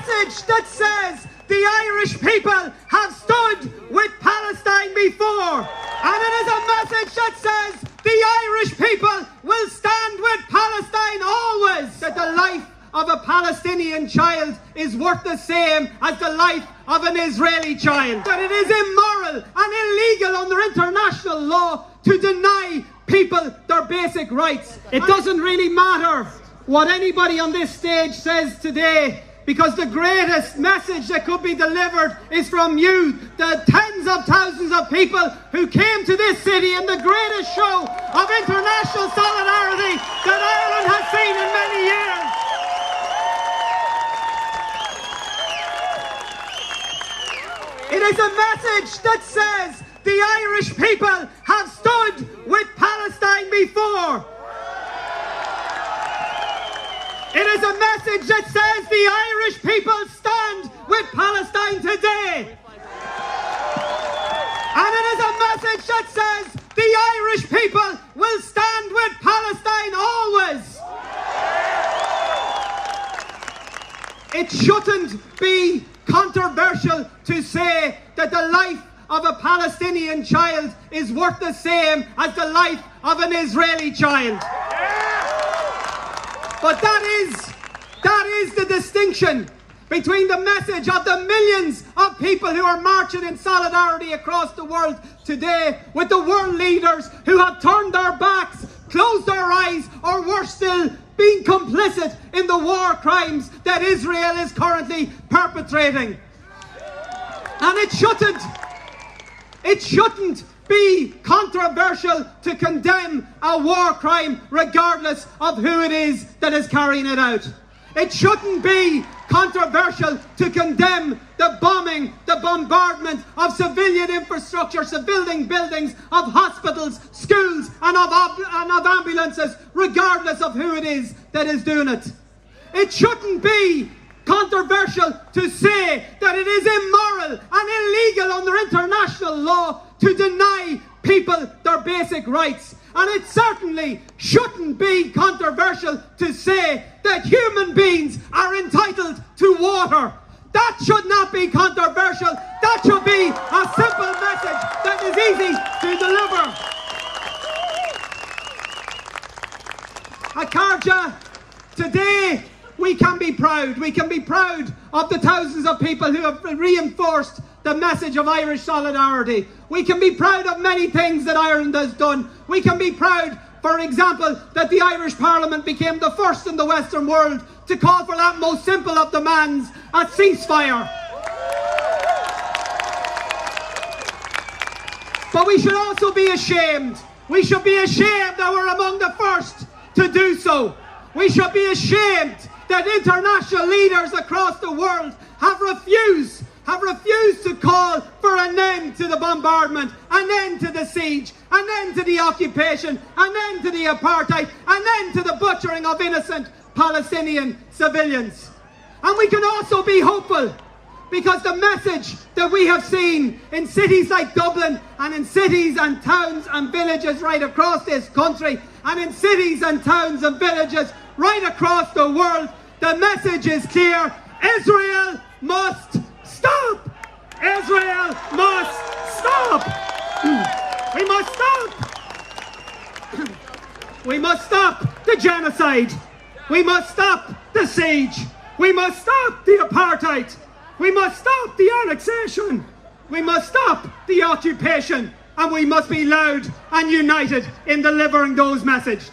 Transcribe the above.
message that says the Irish people have stood with Palestine before. And it is a message that says the Irish people will stand with Palestine always. That the life of a Palestinian child is worth the same as the life of an Israeli child. That it is immoral and illegal under international law to deny people their basic rights. It doesn't really matter what anybody on this stage says today, because the greatest message that could be delivered is from you, the tens of thousands of people who came to this city in the greatest show of international solidarity that Ireland has seen in many years. It is a message that says the Irish people have stood with Palestine before. It is a message that says the Irish people stand with Palestine today. And it is a message that says the Irish people will stand with Palestine always. It shouldn't be controversial to say that the life of a Palestinian child is worth the same as the life of an Israeli child. But that is the distinction between the message of the millions of people who are marching in solidarity across the world today with the world leaders who have turned their backs, closed their eyes, or worse still, being complicit in the war crimes that Israel is currently perpetrating. And it shouldn't be controversial to condemn a war crime regardless of who it is that is carrying it out. It shouldn't be controversial to condemn the bombing, the bombardment of civilian infrastructure, civilian buildings, of hospitals, schools and of ambulances, regardless of who it is that is doing it. It shouldn't be controversial to say that it is immoral and illegal under international law to deny people their basic rights. And it certainly shouldn't be controversial to say that human beings are entitled to water. That should not be controversial. That should be a simple message that is easy to deliver. Akarja, today we can be proud. We can be proud of the thousands of people who have reinforced the message of Irish solidarity. We can be proud of many things that Ireland has done. We can be proud, for example, that the Irish Parliament became the first in the Western world to call for that most simple of demands, a ceasefire. But we should also be ashamed. We should be ashamed that we're among the first to do so. We should be ashamed that international leaders across the world have refused to call for an end to the bombardment, an end to the siege, an end to the occupation, an end to the apartheid, an end to the butchering of innocent Palestinian civilians. And we can also be hopeful because the message that we have seen in cities like Dublin and in cities and towns and villages right across this country and in cities and towns and villages right across the world, the message is clear: Israel must stop! Israel must stop! We must stop! We must stop the genocide! We must stop the siege! We must stop the apartheid! We must stop the annexation! We must stop the occupation! And we must be loud and united in delivering those messages.